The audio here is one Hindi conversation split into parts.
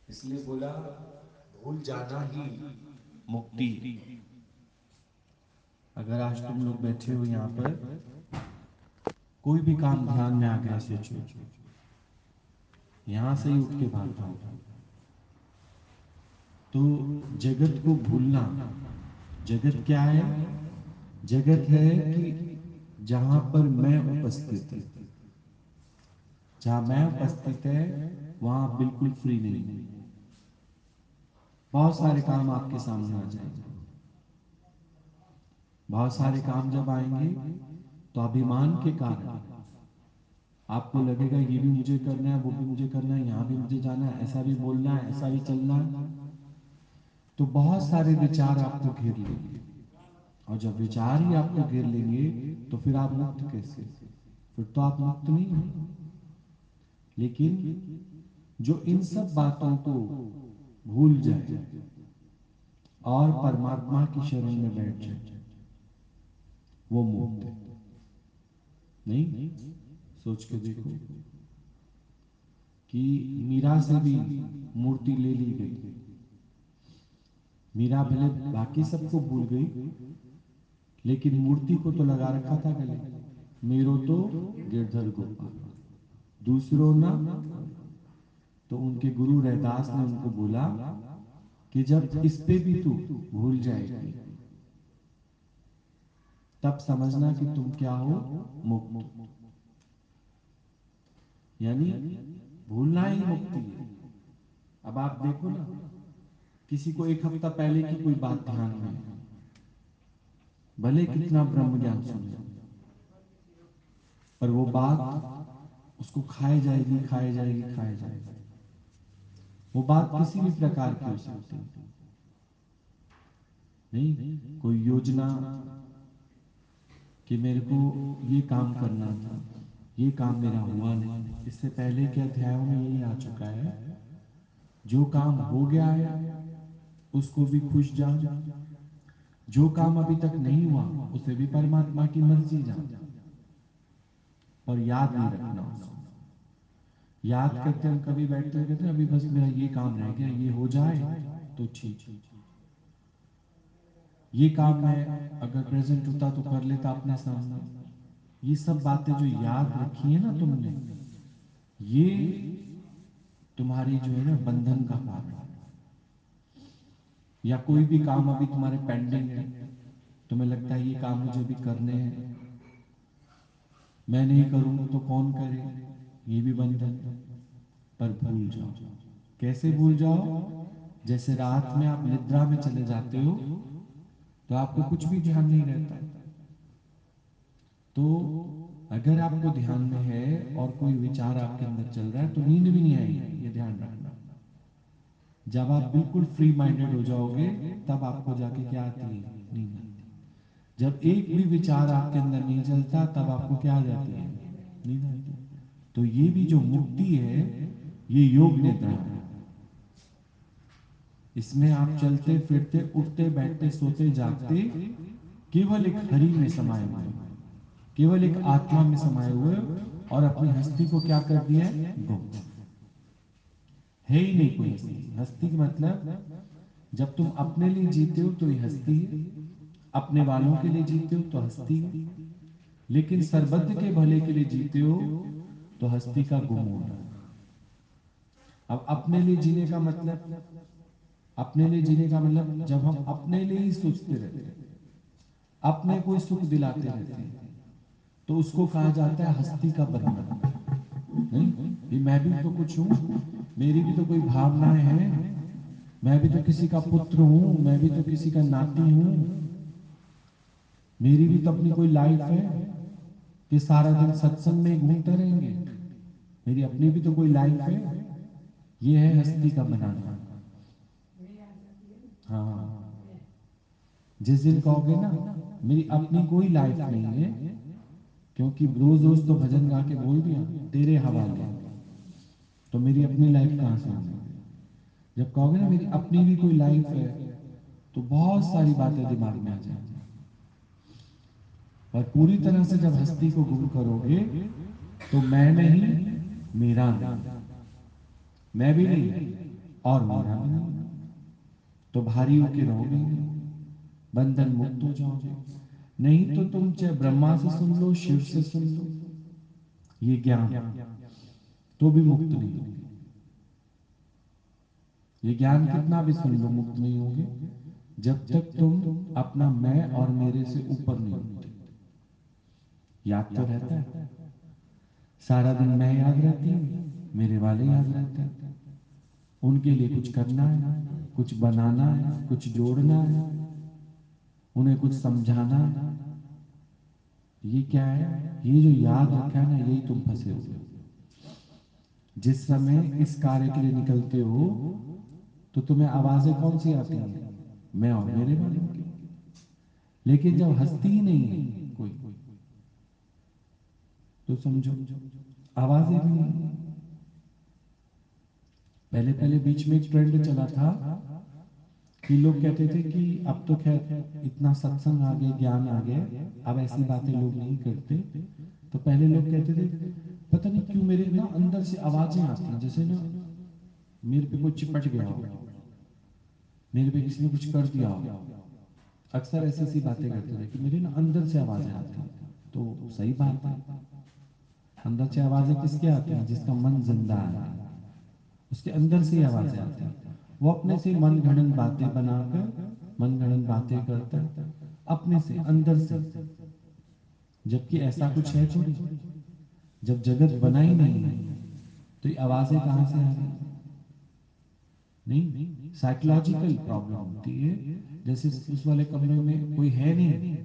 इसलिए बोला भूल जाना ही मुक्ति। अगर आज तुम लोग बैठे हो यहाँ पर, कोई भी काम ध्यान में आ गया, सोचो यहां से ही उठ के भाग जाओ। तो जगत को भूलना, जगत क्या है? जगत है कि जहां पर मैं उपस्थित है, जहां मैं उपस्थित है वहां आप बिल्कुल फ्री नहीं हो। बहुत सारे काम आपके सामने आ जाएंगे। बहुत सारे काम जब आएंगे तो अभिमान के कारण आपको लगेगा ये भी मुझे करना है, वो भी मुझे करना है, यहाँ भी मुझे जाना है, ऐसा भी बोलना है, ऐसा भी चलना है। तो बहुत सारे विचार आपको घेर लेंगे। और जब विचार ही आपको घेर लेंगे तो फिर आप मुक्त कैसे? फिर तो आप मुक्त नहीं हो। लेकिन जो इन सब बातों को भूल जाए और परमात्मा की शरण में बैठ जाए, वो मुक्त है। नहीं, सोच के देखो कि मीरा से भी मूर्ति ले ली गई। मीरा भले बाकी सबको भूल गई, लेकिन मूर्ति को तो लगा रखा था गले। मेरो तो गिरधर गोपाल, दूसरों ना। तो उनके गुरु रैदास ने उनको बोला कि जब इस पे भी तू भूल जाएगी, तब समझना कि तुम क्या हो, मुक्त। यानी भूलना ही मुक्ति है। अब आप देखो ना, किसी को एक हफ्ता पहले की कोई बात ध्यान में है, भले कितना ब्रह्म ज्ञान सुने, पर वो बात उसको खाए जाएगी, खाए जाएगी, खाए जाएगी। वो बात किसी भी प्रकार की हो सकती है। नहीं, कोई योजना कि मेरे को ये काम करना था, ये काम मेरा हुआ नहीं। इससे पहले के अध्यायों में यही आ चुका है, जो काम हो गया है उसको भी खुश जान, जो काम अभी तक नहीं हुआ उसे भी परमात्मा की मर्जी जान। और याद नहीं रखना उसको। याद करते हम कभी बैठते हैं, कहते हैं अभी बस मेरा ये काम रह गया, ये हो जाए तो ठीक। ये काम मैं अगर प्रेजेंट होता तो कर लेता अपने सामने। ये सब बातें जो याद रखी है ना तुमने, ये तुम्हारी जो है ना बंधन का कारण है। या कोई भी काम अभी तुम्हारे पेंडिंग है, तुम्हें लगता है ये काम मुझे अभी करने हैं, मैं नहीं करूं तो कौन करे, ये भी बंधन है। पर भूल जाओ। कैसे भूल जाओ? जैसे रात में आप निद्रा में चले जाते हो तो आपको कुछ भी ध्यान नहीं रहता। तो अगर आपको ध्यान में है और कोई विचार आपके अंदर चल रहा है तो नींद भी नहीं आएगी, ये ध्यान रखना। जब आप बिल्कुल फ्री माइंडेड हो जाओगे, तब आपको जाके क्या आती है, नींद आती है। जब एक भी विचार आपके अंदर नहीं चलता, तब आपको क्या आ जाती है, नींद आती है। तो ये भी जो मुक्ति है, ये योग निद्रा है। इसमें आप चलते फिरते, उठते बैठते, सोते जागते केवल एक हरि में समाये हुए, केवल एक आत्मा में समाये हुए, और अपनी हस्ती को क्या कर दिया है, गुम। है ही नहीं कोई हस्ती। हस्ती का मतलब, जब तुम अपने लिए जीते हो तो ये हस्ती है, अपने वालों के लिए जीते हो तो हस्ती है, लेकिन सरबद्ध के भले के लिए जीते हो तो हस्ती का गुम होना। अब अपने लिए जीने का मतलब, अपने लिए जीने का मतलब जब हम अपने लिए ही सोचते रहते हैं, अपने को ही सुख दिलाते रहते हैं, तो उसको कहा जाता है हस्ती का बंधन। नहीं, ये मैं भी तो कुछ हूं, मेरी भी तो कोई भावनाएं हैं, मैं भी तो किसी का पुत्र हूं, मैं भी तो किसी का नाती हूं, मेरी भी तो अपनी कोई लाइफ है कि सारा दिन सत्संग में घूमते रहेंगे। मेरी अपनी भी तो कोई लाइफ है। ये है हस्ती का बनाना। हाँ, जिस दिन कहोगे ना मेरी अपनी कोई लाइफ नहीं है, क्योंकि रोज रोज तो भजन गा के बोल दिया तेरे हवाले, तो मेरी अपनी लाइफ कहाँ से होगी? जब कहोगे ना मेरी अपनी भी कोई लाइफ है, तो बहुत सारी बातें दिमाग में आ जाएंगी। पर पूरी तरह से जब हस्ती को गुम करोगे, तो मैं नहीं, मेरा नहीं, मैं भी नहीं, और मेरा भी नहीं, तो भारी होके रहोगे ही नहीं, बंधन मुक्त हो जाओगे। नहीं तो तुम चाहे ब्रह्मा से सुन लो, शिव से सुन लो ये ज्ञान, तो भी मुक्त नहीं होगे। ये ज्ञान कितना भी सुन लो मुक्त नहीं होगे, जब तक तुम अपना मैं और मेरे से ऊपर नहीं उठते। याद तो रहता है, सारा दिन मैं याद रहती है, मेरे वाले याद रहते हैं, उनके लिए कुछ करना है, कुछ बनाना है, कुछ जोड़ना है, उन्हें कुछ समझाना है। ये क्या है? ये जो याद रखा है ना, यही तुम फंसे हो। जिस समय इस कार्य के लिए निकलते हो तो तुम्हें आवाजें कौन सी आती हैं? मैं और मेरे वालों की। लेकिन जब हंसती ही नहीं है कोई, तो समझो आवाजें भी नहीं। पहले पहले बीच में एक ट्रेंड चला था कि लोग कहते थे कि अब तो खैर इतना सत्संग आ गया, ज्ञान आ गया, अब ऐसी बातें लोग नहीं करते। तो पहले लोग कहते थे पता नहीं क्यों मेरे ना अंदर से आवाजें आती हैं, जैसे ना मेरे पे कोई चिपट गया हो, मेरे पे किसी ने कुछ कर दिया हो। अक्सर ऐसी ऐसी बातें करते थे कि मेरे ना अंदर से आवाजें आती हैं। तो सही बात है, अंदर से आवाजें किसके आती हैं? जिसका मन जिंदा है, उसके अंदर से ही आवाजें आती हैं। वो अपने से मन गढ़ंत बातें बनाकर, मन गढ़ंत बातें करता है अपने से, अंदर से। जबकि ऐसा कुछ है थोड़ी, जब जगत बना ही नहीं है तो ये आवाजें कहां से आ रही? नहीं, साइकोलॉजिकल प्रॉब्लम होती है। जैसे उस वाले कमरे में कोई है नहीं,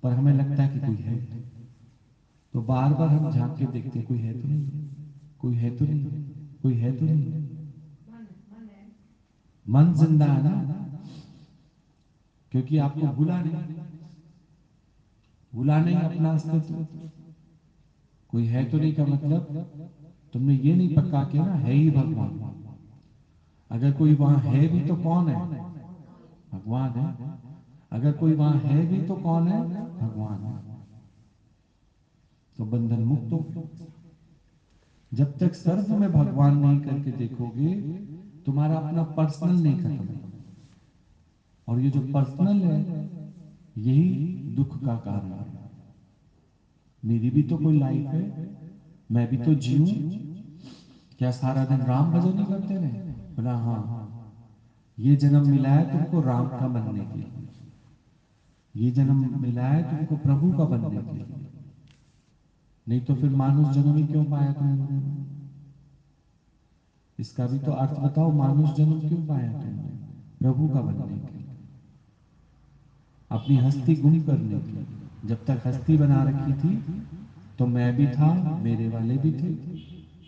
पर हमें लगता है कि कोई है, तो बार बार हम झांक के देखते हैं कोई है तो नहीं, कोई है तो नहीं, कोई है तो नहीं। मन जिंदा है ना, क्योंकि आपको भूला नहीं, भूला नहीं अपना अस्तित्व। कोई है तो नहीं का मतलब तुमने ये नहीं पक्का किया ना है ही भगवान। अगर कोई वहां है भी तो कौन है? भगवान है। अगर कोई वहां है भी तो कौन है? भगवान है। तो बंधन मुक्त हो। जब तक सर्व में भगवान नहीं करके देखोगे, तुम्हारा अपना पर्सनल नहीं खत्म। और ये जो पर्सनल है, यही दुख का कारण है। मेरी भी तो कोई लाइफ है, मैं भी तो जीऊं। क्या सारा दिन राम भजन ही करते रहे? बोला हाँ, ये जन्म मिला है तुमको राम का बनने के लिए, ये जन्म मिला है तुमको प्रभु का बनने के लिए। नहीं तो फिर मानुष जन्म ही क्यों पाया तुम लोगों ने? इसका भी तो अर्थ बताओ, मानुष जन्म क्यों पाया तुमने? प्रभु का बनने के लिए, अपनी हस्ती गुम करने के लिए। जब तक हस्ती बना रखी थी तो मैं भी था, मेरे वाले भी थे।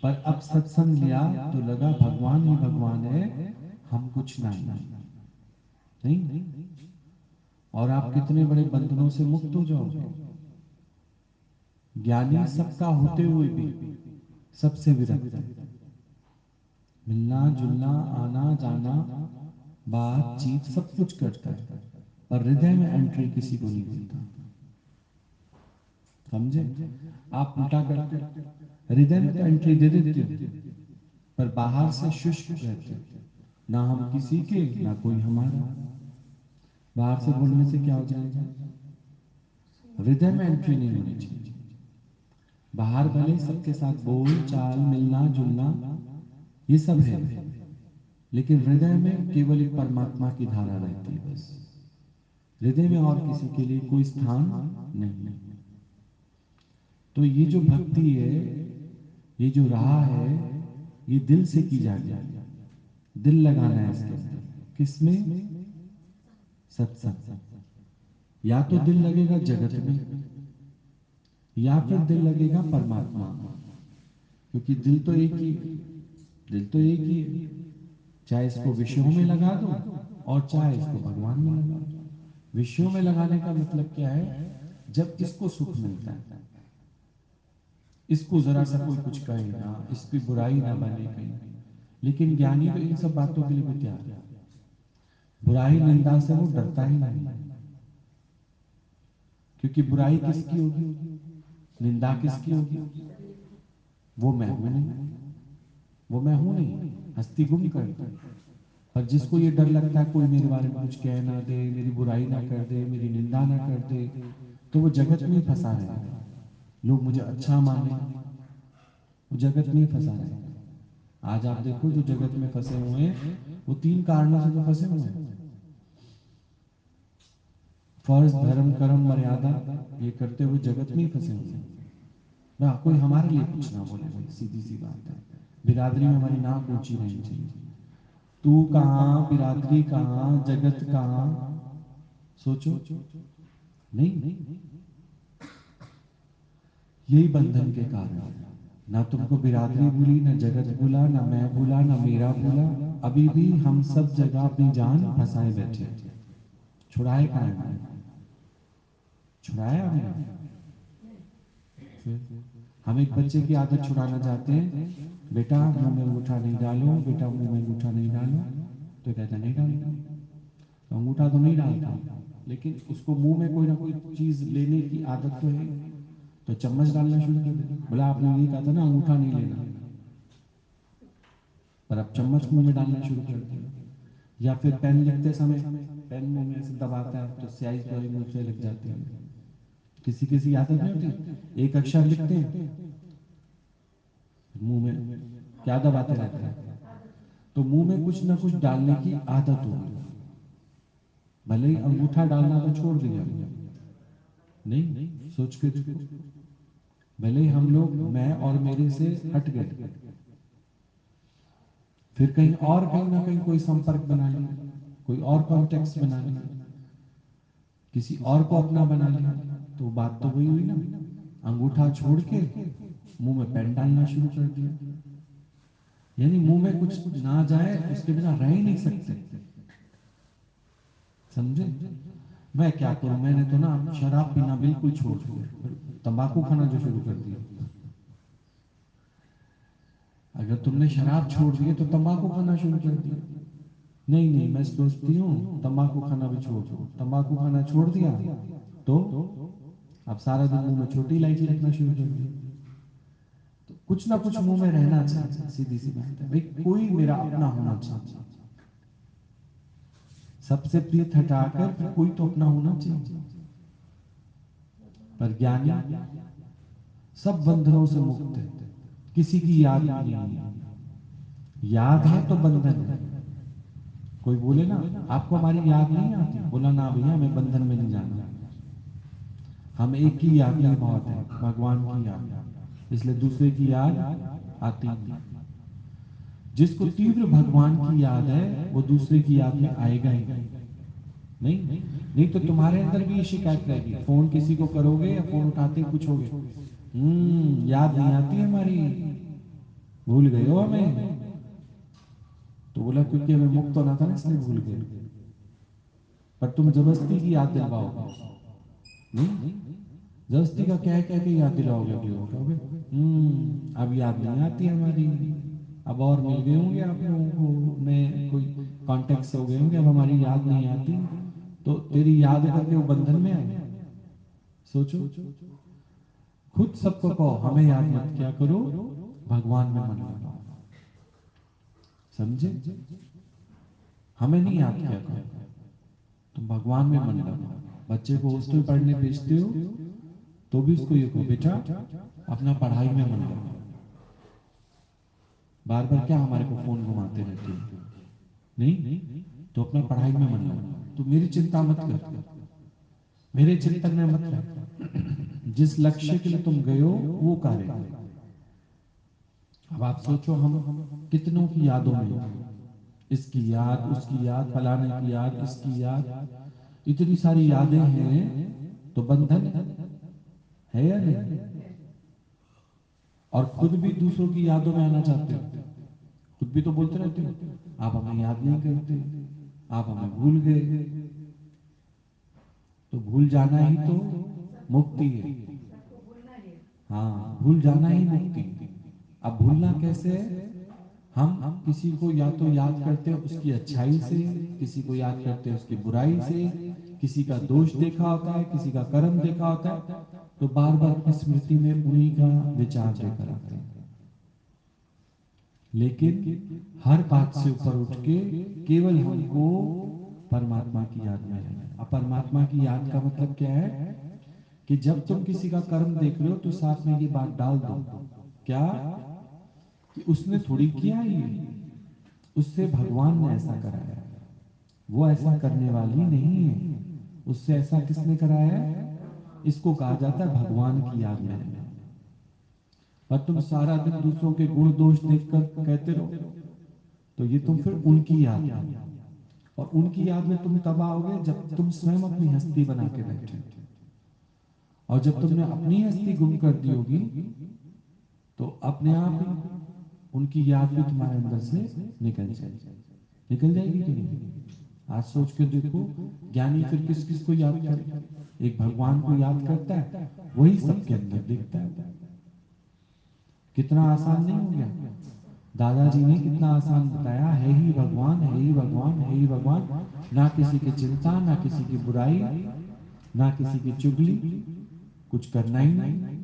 पर अब सत्संग लिया तो लगा भगवान ही भगवान है, हम कुछ नहीं। नहीं, और आप कितने बड़े बंधनों से मुक्त हो जाओगे। ज्ञानी सबका होते हुए भी सबसे विरक्त है। मिलना जुलना, आना जाना, बातचीत सब कुछ करता है, पर हृदय में एंट्री किसी को नहीं देता। समझे? आप उल्टा करते हो, हृदय में तो एंट्री दे देते हो, पर बाहर से शुष्क रहते हो। ना हम किसी के, ना कोई हमारा। बाहर से बोलने से क्या हो जाएगा? हृदय में एंट्री नहीं होनी चाहिए। बाहर भले सबके साथ बोल चाल, मिलना जुलना, ये सब है, लेकिन हृदय में केवल एक परमात्मा की धारा रहती है बस। हृदय में और किसी के लिए कोई स्थान नहीं। तो ये जो भक्ति है, ये जो राह है, ये दिल से की जानी है। दिल लगाना है इसके अंदर। किसमें? सत्संग। या तो दिल लगेगा जगत में, या फिर दिल लगेगा परमात्मा में। क्योंकि दिल तो एक ही है, दिल तो एक ही है। चाहे इसको विषयों में लगा दो और चाहे इसको भगवान में लगा दो। विषयों में लगाने का मतलब क्या है? जब इसको सुख मिलता है, इसको जरा सा कोई कुछ कहे ना, इसकी बुराई ना बने कहीं। लेकिन ज्ञानी तो इन सब बातों के लिए भी तैयार है। बुराई निंदा से वो डरता ही नहीं, क्योंकि बुराई किसकी होगी, निंदा किसकी होगी? वो मैं हूं नहीं, वो मैं हूं नहीं, हस्ती गुम करता है। पर जिसको ये डर लगता है कोई मेरे बारे में कुछ कह ना दे, मेरी बुराई ना कर दे, मेरी निंदा ना कर दे, तो वो जगत में ही फंसा रहेगा। लोग मुझे अच्छा माने, वो जगत में ही फंसा रहेगा। आज आप देखो जो जगत में फंसे हुए हैं वो 3 कारणों से तो फंसे हुए हैं। फर्ज, धर्म, कर्म, मर्यादा ये करते हुए जगत में ही फंसे हुए हैं। ना कोई हमारे लिए कुछ ना बोले भाई, सीधी सी बात है। बिरादरी में हमारी नाक ऊंची रहनी चाहिए। तू कहाँ, बिरादरी कहाँ, जगत कहाँ, सोचो। नहीं, यही बंधन के कारण है। ना तुमको बिरादरी भूली, ना जगत भूला, ना मैं भूला, ना मेरा भूला। अभी भी हम सब जगह अपनी जान फंसाए बैठे। छुड़ाए कहाँ है हमने? छुड़ाया हमने? फिर हम एक बच्चे की आदत छुड़ाना चाहते हैं, बेटा मुंह में अंगूठा नहीं डालो, बेटा मुंह में अंगूठा नहीं डालो, तो कहता नहीं डालूंगा। तो अंगूठा तो नहीं डालता, लेकिन उसको मुंह में कोई ना कोई चीज लेने की आदत तो है, तो चम्मच डालना शुरू कर देता। बोला आपने ये कहा था ना अंगूठा नहीं लेना, पर अब चम्मच मुंह में डालना शुरू कर दिया। या फिर पेन लिखते समय पेन मुंह में ऐसे दबाता है तो स्याही स्याही मुंह से लग जाती है। किसी किसी आदत नहीं होती, एक अक्षर लिखते हैं मुंह में क्या दबाते रहते हैं, तो मुंह में कुछ ना कुछ डालने की आदत हो गई। भले ही अंगूठा डालना तो छोड़ दिया, नहीं सोच के देखो, भले ही हम लोग मैं और मेरे से हट गए, फिर कहीं ना कहीं कोई संपर्क बना लिया, कोई और कॉन्टेक्स्ट बना लिया, किसी और को अपना बना लिया, तो बात तो वही हुई ना, अंगूठा छोड़ के मुंह में पेन डालना शुरू कर दिया। यानी मुंह में कुछ ना जाए उसके बिना रह ही नहीं सकते। समझे? मैं क्या करूं, मैंने तो ना शराब पीना बिल्कुल छोड़ दिया, तंबाकू खाना जो शुरू कर दिया। अगर तुमने शराब छोड़ दिए तो तंबाकू खाना शुरू कर दिया। नहीं नहीं, मैं सोचती हूँ तंबाकू खाना भी छोड़ दो, तंबाकू खाना छोड़ दिया तो अब सारा दिन मुंह में छोटी इलायची रखना शुरू कर दिया। तो कुछ ना कुछ मुंह में रहना चाहिए, सीधी सी बात है भाई, कोई मेरा अपना होना चाहिए। सबसे प्रिय हटाकर फिर कोई तो अपना होना चाहिए। पर ज्ञानी सब बंधनों से मुक्त है, किसी की याद नहीं है। याद है तो बंधन है। कोई बोले ना आपको हमारी याद नहीं आती, बोला ना भैया हमें बंधन में नहीं जाना, हम एक की याद में बहुत है, भगवान की याद, इसलिए दूसरे की याद आती नहीं। जिसको तीव्र भगवान की याद है वो दूसरे की याद में आएगा ही नहीं। नहीं तो तुम्हारे अंदर भी ये शिकायत रहेगी, फोन किसी को करोगे या फोन उठाते ही पूछोगे याद नहीं आती हमारी, भूल गए हो हमें। तो बोला क्योंकि हमें मुक्त होना था ना इसलिए भूल गए। पर तुम जबरदस्ती की याद दिलवाओगे नहीं, जबरदस्ती का कह के याद दिलाओगे, अगले को कहोगे अब याद नहीं आती हमारी, अब और मिल गए होंगे आप लोगों को, नए कोई कॉन्टेक्ट हो गए होंगे, अब हमारी याद नहीं आती, तो तेरी याद करके वो बंधन में आए। सोचो, खुद सबको कहो हमें याद मत क्या करो, भगवान में मन लगाओ। समझे? हमें नहीं याद क्या करो, तुम भगवान में मन लगाओ। बच्चे को हॉस्टल पढ़ने भेजते हो तो भी उसको ये कहो बेटा अपना पढ़ाई में मन लगाओ, बार बार क्या हमारे को फोन घुमाते रहते हो, नहीं तो अपना पढ़ाई में मन लगाओ। तो मेरी चिंता मत कर, मेरे चिंतन में मत रह, जिस लक्ष्य के लिए तुम गए हो वो कार्य। अब आप सोचो हम कितनों की यादों में, इसकी याद, उसकी याद, फलाने की याद, इसकी याद, इतनी सारी यादें हैं, तो बंधन है या नहीं? और खुद भी दूसरों की यादों में आना चाहते हो, खुद भी तो बोलते रहते हो आप हमें याद नहीं करते, आप हमें भूल गए। तो भूल जाना ही तो मुक्ति है। हाँ, भूल जाना ही मुक्ति। अब भूलना कैसे है? हम किसी को या तो याद करते हैं उसकी अच्छाई से, किसी को याद करते हैं उसकी बुराई से, किसी का दोष देखा होता है, किसी का कर्म देखा होता है, तो बार बार स्मृति में उन्हीं का विचार लेकर आते हैं। लेकिन हर बात से ऊपर उठ के केवल हमको परमात्मा की याद में रहना है। अब परमात्मा की याद का मतलब क्या है कि जब तुम किसी का कर्म देख रहे हो तो साथ में ये बात डाल दो, क्या, कि उसने थोड़ी किया ये, उससे भगवान ने ऐसा कराया, वो ऐसा करने वाली नहीं है, उससे ऐसा किसने कराया है। इसको कहा जाता है भगवान की याद में रहना। और तुम सारा दिन दूसरों के गुण दोष देखकर कहते रहो तो ये तुम फिर उनकी याद में, और उनकी याद में तुम तब आओगे जब तुम स्वयं अपनी हस्ती बना के बैठे, और जब तुमने अपनी हस्ती गुम कर दी होगी तो अपने आप ही उनकी याद भी तुम्हारे अंदर से निकल जाएगी। निकल जाएगी कि नहीं? आज सोच कर देखो, ज्ञानी फिर किस किस को याद करे? एक भगवान को याद करता है, वही सबके अंदर दिखता है। कितना आसान नहीं हो गया? दादाजी ने कितना आसान बताया, है ही भगवान, है ही भगवान, है ही भगवान, ना किसी की चिंता, ना किसी की बुराई, ना किसी की चुगली, कुछ करना ही नहीं।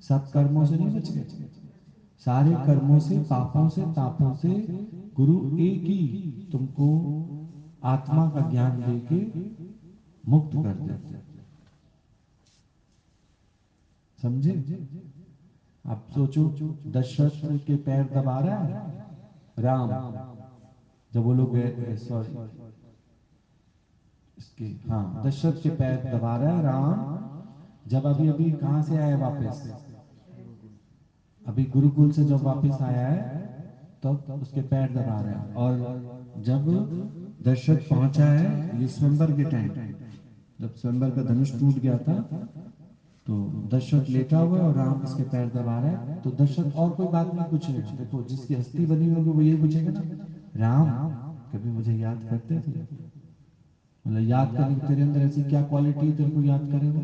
सब कर्मों से नहीं बच गए, सारे कर्मों से, पापों से, तापों से गुरु एक ही तुमको आत्मा का ज्ञान देके मुक्त कर देते। समझे? अब सोचो, दशरथ के पैर दबा रहा है राम, जब वो लोग गए, सॉरी इसके, हाँ, दशरथ के पैर दबा रहा है राम, जब अभी अभी कहां से आया वापस, अभी गुरुकुल से जब वापस आया है तब उसके पैर दबा रहा है। और जब दशरथ पहुंचा है ये स्वयंवर के टाइम, जब स्वयंवर का धनुष टूट गया था, तो दशरथ लेटा हुआ है और राम उसके पैर दबा रहा है, तो दशरथ और कोई बात नहीं पूछेगा। देखो, जिसकी हस्ती बनी होगी वो ये पूछेगा ना, राम कभी मुझे याद करते थे? मतलब याद करने की तेरे अंदर ऐसी क्या क्वालिटी है तेरे को याद करे वो?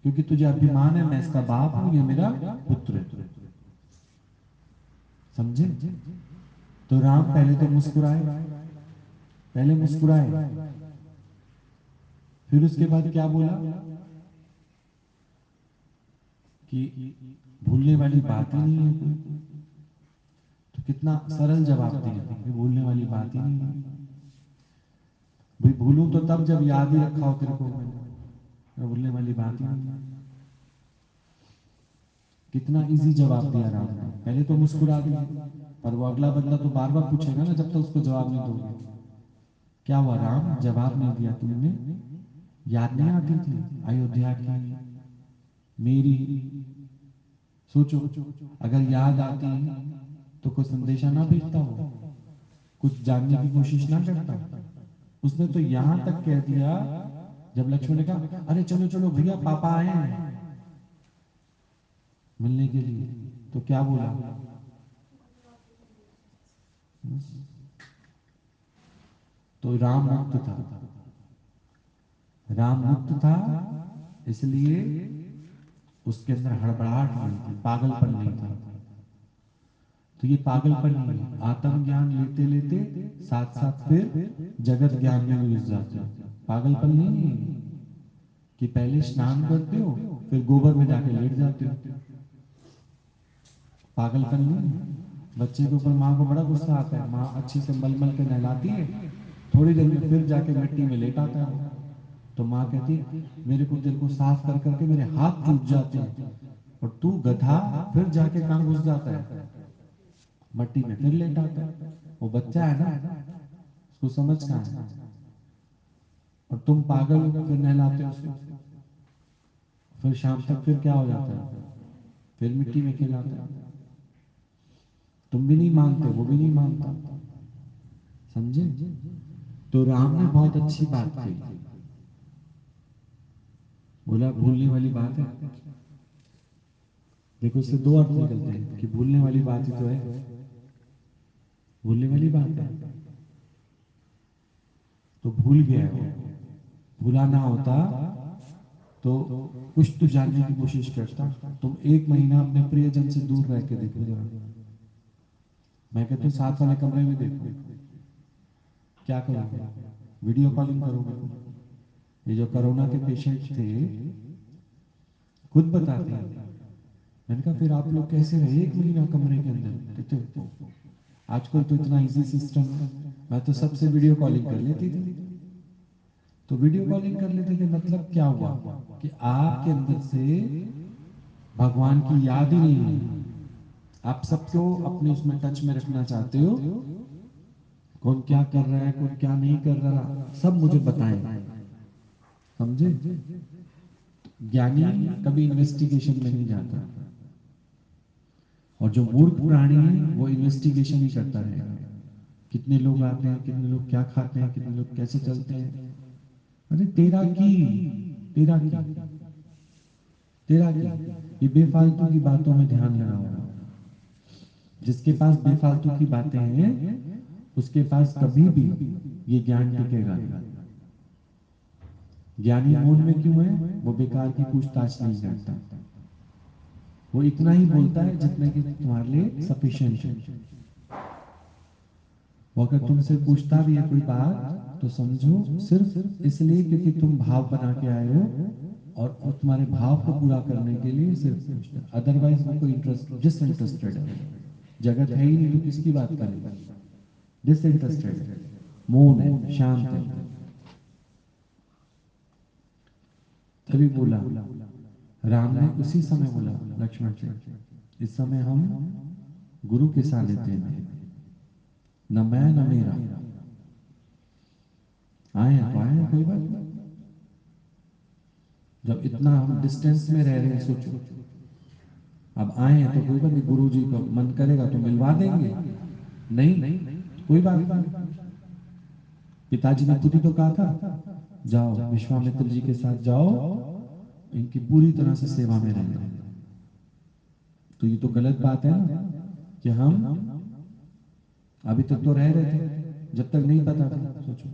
क्योंकि तुझे अभिमान है, मैं इसका बाप हूं, ये मेरा पुत्र है। समझे? तो राम पहले तो मुस्कुराए, पहले मुस्कुराए, फिर उसके बाद क्या बोला कि भूलने वाली बात ही नहीं है कोई। तो कितना सरल जवाब दिया कि भूलने वाली बात ही नहीं है। भाई भूलूं तो तब जब याद ही रखा हो तेरे को मैंने, भूलने वाली बात ही नहीं है। कितना इजी जवाब दिया राम ने, पहले तो मुस्कुरा दिया, पर वो अगला बंदा तो बार बार पूछेगा ना जब तक उसको जवाब नहीं दोगे। क्या हुआ राम, जवाब नहीं दिया तुमने? याद नहीं आती थी अयोध्या की मेरी? सोचो, अगर याद आती तो कोई संदेशा ना भेजता, वो कुछ जानने की कोशिश ना करता। उसने तो यहां तक कह दिया, जब लक्ष्मण ने कहा अरे चलो चलो भैया पापा आए हैं मिलने के लिए, तो क्या बोला? तो राम मुक्त था, राम मुक्त था, इसलिए उसके अंदर हड़बड़ाहट नहीं थी, पागलपन नहीं था। तो ये पागलपन नहीं है, आत्म ज्ञान लेते लेते साथ साथ फिर जगत ज्ञान में भी घुस जाते हो। पागलपन नहीं है कि पहले स्नान करते हो फिर गोबर में जाके लेट जाते हो। पागलपन नहीं है। बच्चे के ऊपर माँ को बड़ा गुस्सा आता है, माँ अच्छे से मल मल के नहलाती है, थोड़ी देर में फिर जाके मिट्टी में लेट आता है वो। तो माँ कहती है मेरे को तेरे को साफ कर करके मेरे हाथ टूट जाते हैं, और तू गधा फिर जाके कहाँ घुस जाता है, मट्टी में फिर लेट आता है। वो बच्चा है ना, उसको समझ कहाँ है। और तुम पागल हो फिर नहलाते हो उसको, फिर शाम तक फिर क्या हो जाता है, फिर मिट्टी में खिलाता है। तुम भी नहीं मानते, वो भी नहीं मानता। समझे? तो राम ने बहुत अच्छी बात कही, बोला भूलने वाली बात है। देखो इससे दो अर्थ निकलते हैं कि भूलने वाली बात ही तो है, भूलने वाली बात है। तो भूल गया वो, भूला ना होता तो कुछ तो जानने की कोशिश करता। तुम एक महीना अपने प्रियजन से दूर रह के देखो जरा, मैं कहता हूँ साथ वाले कमरे में देखो, क्या करोगे? वीडियो कॉलिंग करोगे? ये जो कोरोना के पेशेंट थे खुद बताते हैं, मैंने कहा फिर आप लोग कैसे रहे एक महीना कमरे के अंदर? कहते आजकल तो इतना इजी सिस्टम है, मैं तो सबसे वीडियो कॉलिंग कर लेती थी। तो वीडियो कॉलिंग कर लेते थे, मतलब क्या हुआ कि आपके अंदर से भगवान की याद ही नहीं है। आप सबको अपने उसमें टच में रखना चाहते हो, कौन क्या कर रहा है, कौन क्या नहीं कर रहा, सब मुझे बताएं। समझे? ज्ञानी कभी इन्वेस्टिगेशन में नहीं जाता, और जो मूर्ख प्राणी है वो इन्वेस्टिगेशन ही करता रहेगा। कितने लोग आते हैं, कितने लोग क्या खाते हैं, कितने लोग कैसे चलते हैं। अरे तेरा की ये बेफालतू की बातों में ध्यान लगाओ। जिसके पास बेफालतू की बातें हैं उसके पास कभी भी ये ज्ञान टिकेगा नहीं। ज्ञानी मोड में क्यों है? वो बेकार की पूछताछ नहीं करता, वो इतना ही बोलता है जितना कि तुम्हारे लिए सफिशिएंट है। वो अगर तुमसे पूछता भी है कोई बात तो समझो सिर्फ इसलिए क्योंकि तुम भाव बना के आए हो, और तुम्हारे भाव को पूरा करने के लिए सिर्फ पूछता है। अदरवाइज वो कोई इंटरेस्ट डिसइंटरेस्टेड है। जगत है ही नहीं तो किसकी बात करेगा? डिसइंटरेस्टेड है, मौन है, शांत है। तभी बोला राम ने, उसी समय बोला लक्ष्मण से, इस समय हम गुरु के सानिध्य में, न मैं न मेरा। आए हैं तो आए हैं, कोई बात नहीं। जब इतना हम डिस्टेंस में रह रहे हैं, सोचो, अब आए हैं तो कोई बात नहीं, गुरु जी को मन करेगा तो मिलवा देंगे, नहीं कोई बात नहीं। पिताजी ने खुद ही तो कहा था, जाओ विश्वामित्र जी के साथ जाओ, इनकी पूरी तरह से सेवा में रहना। तो ये तो गलत बात है ना कि हम अभी तक तो रह रहे थे, जब तक नहीं पता था। सोचो,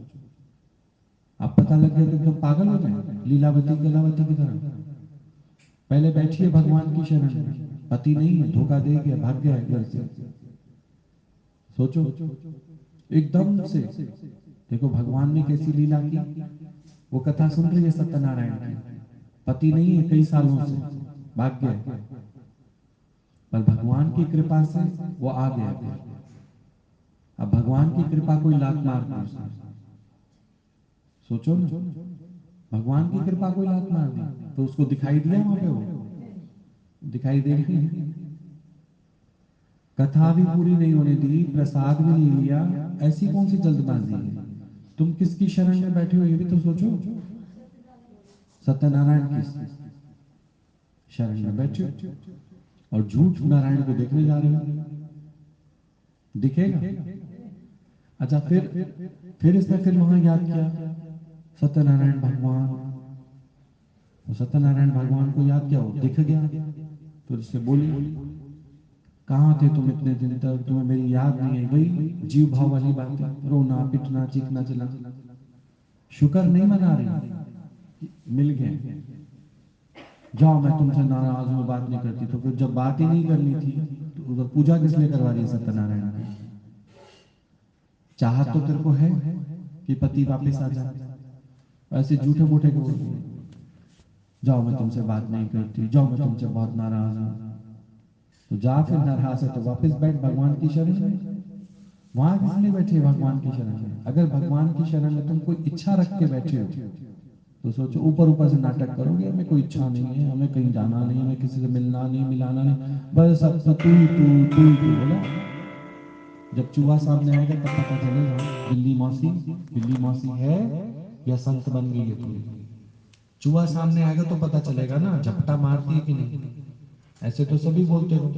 अब पता लग गया तो एकदम पागल हो जाए, लीलावती कलावती की तरह। पहले बैठिए भगवान की शरण में, पति नहीं है, धोखा दे गया, भाग गया घर से। सोचो एकदम से, देखो भगवान ने कैसी लीला की। वो कथा सुन रही है सत्यनारायण की, पति नहीं है कई सालों से, भाग गया, पर भगवान की कृपा से वो आ गया फिर। अब भगवान की कृपा कोई लात मार दी उसने, सोचो ना, भगवान की कृपा कोई लात मार दी तो उसको दिखाई दिया वहां पे, वो दिखाई दे रही है। कथा भी पूरी नहीं होने दी, प्रसाद भी नहीं लिया, ऐसी कौन सी जल्दबाजी है? तुम किसकी शरण में बैठे हो ये भी तो सोचो। सत्यनारायण की शरण में बैठे हो और झूठ नारायण को देखने जा रहे हो, दिखेगा? अच्छा, फिर इसने फिर वहां याद किया सत्यनारायण भगवान, तो सत्यनारायण भगवान को याद किया, वो दिख गया। तो इसने बोली, कहाँ थे तुम इतने दिन तक, तुम्हें मेरी याद नहीं आई? वही जीव भाव वाली बात है, रोना पिटना चीखना चिल्लाना। शुक्र नहीं मना रही, मिल गए। जाओ, मैं तुमसे नाराज हूं, बात नहीं करती। तो फिर जब बात ही नहीं करनी थी तो उधर पूजा किस लिए करवा रही है सत्यनारायण की? चाहत तो तेरे को है कि पति वापस आ जाए, ऐसे झूठे मूठे को जाओ मैं तुमसे बात नहीं करती, जाओ मैं तुमसे बहुत नाराज हूं। तो जा, फिर नाराज है तो वापस बैठ भगवान की शरण में। वहां किस लिए बैठे भगवान की शरण में? अगर भगवान की शरण में तुम कोई इच्छा रख के बैठे हो तो सोचो, ऊपर ऊपर से नाटक करोगे, हमें कोई इच्छा नहीं है, हमें कहीं जाना नहीं, हमें किसी से मिलना नहीं, मिलाना नहीं, बस अब तो तू बोला। जब चूहा सामने आएगा तब पता चलेगा बिल्ली मौसी है या संत बन गई है पूरी। चूहा सामने आएगा तो पता चलेगा ना, झपटा मारती है कि नहीं। ऐसे तो सभी बोलते हो,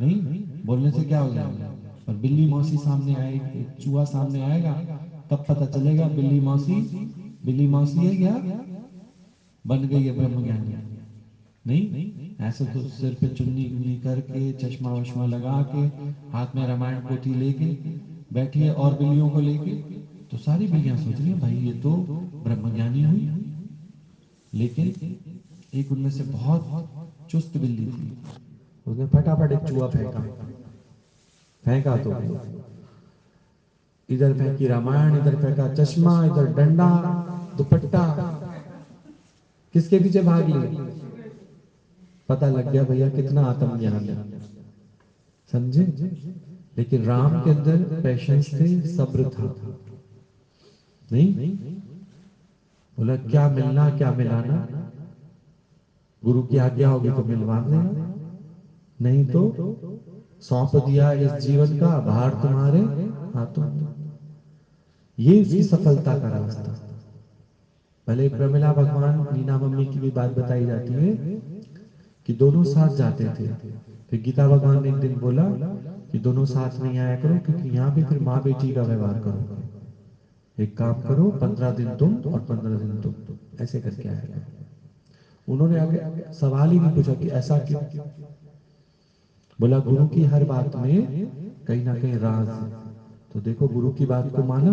नहीं बोलने से क्या हो जाएगा? पर बिल्ली मौसी सामने आएगी, चूहा सामने आएगा, तब पता चलेगा बिल्ली मौसी है क्या बन गई है ब्रह्मज्ञानी। नहीं, ऐसे तो सिर पे चुन्नी उन्नी करके, चश्मा वश्मा लगा के, हाथ में रामायण पोथी लेके बैठी है, और बिल्लियों को लेके, तो सारी बिल्लियां सोच रही हैं भाई ये तो ब्रह्मज्ञानी हुई। लेकिन एक उनमें से बहुत चुस्त बिल्ली थी, उसने फटाफट एक चूहा फेंका। फेंका तो इधर फेंकी रामायण, इधर फेंका चश्मा, इधर डंडा दुपट्टा, किसके पीछे भाग ली? पता लग गया भैया कितना आत्मज्ञान है, समझे? लेकिन राम के अंदर पैशंस थे, सब्र था। नहीं बोला क्या मिलना क्या मिलाना, गुरु की आज्ञा होगी तो मिलवा देगा, नहीं तो सौंप दिया इस जीवन का भार तुम्हारे हाथों में। ये उसकी सफलता का रास्ता। भले प्रमिला भगवान मीना मम्मी की भी बात बताई जाती है कि दोनों साथ जाते थे। फिर गीता भगवान ने एक दिन बोला कि दोनों साथ नहीं आया करो, क्योंकि यहाँ भी फिर माँ बेटी का व्यवहार करोगे। एक काम करो, 15 दिन तुम और 15 दिन तुम, ऐसे करके आया करो। उन्होंने आगे सवाल ही नहीं पूछा कि ऐसा क्यों। बोला गुरु की हर बात में कहीं ना कहीं राज है। तो देखो गुरु की बात को माना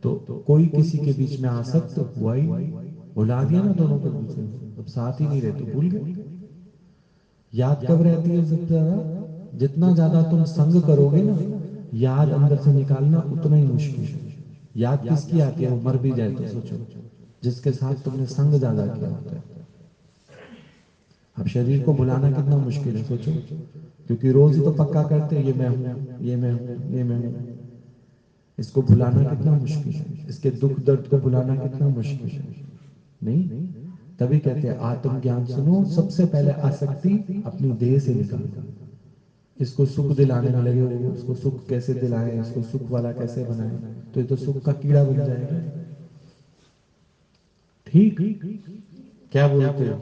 तो कोई किसी के बीच में आसक्त हुआ ही नहीं। भुला दिया ना दोनों को दूसरे को, अब साथ ही नहीं रहते, भूल गए। याद कब रहती है सबसे ज्यादा? जितना ज्यादा तुम संग करोगे ना, याद अंदर से निकालना उतना ही मुश्किल है। याद किसकी आती है? वो मर भी जाए तो सोचो, जिसके साथ तुमने संग ज्यादा किया होता है। अब शरीर को भुलाना कितना मुश्किल है सोचो, क्योंकि रोज ही तो पक्का करते हैं ये मैं हूं, ये मैं हूं, ये मैं हूं। इसको भुलाना कितना मुश्किल है, इसके दुख दर्द को भुलाना कितना मुश्किल है। नहीं, तभी कहते हैं आत्मज्ञान सुनो, सबसे पहले आसक्ति अपनी देह से निकालो। इसको सुख दिलाने में लगे हो, इसको सुख कैसे दिलाएं, इसको सुख वाला कैसे बनाएं, तो ये तो सुख का कीड़ा बन जाएगा। ठीक क्या बोलते हो?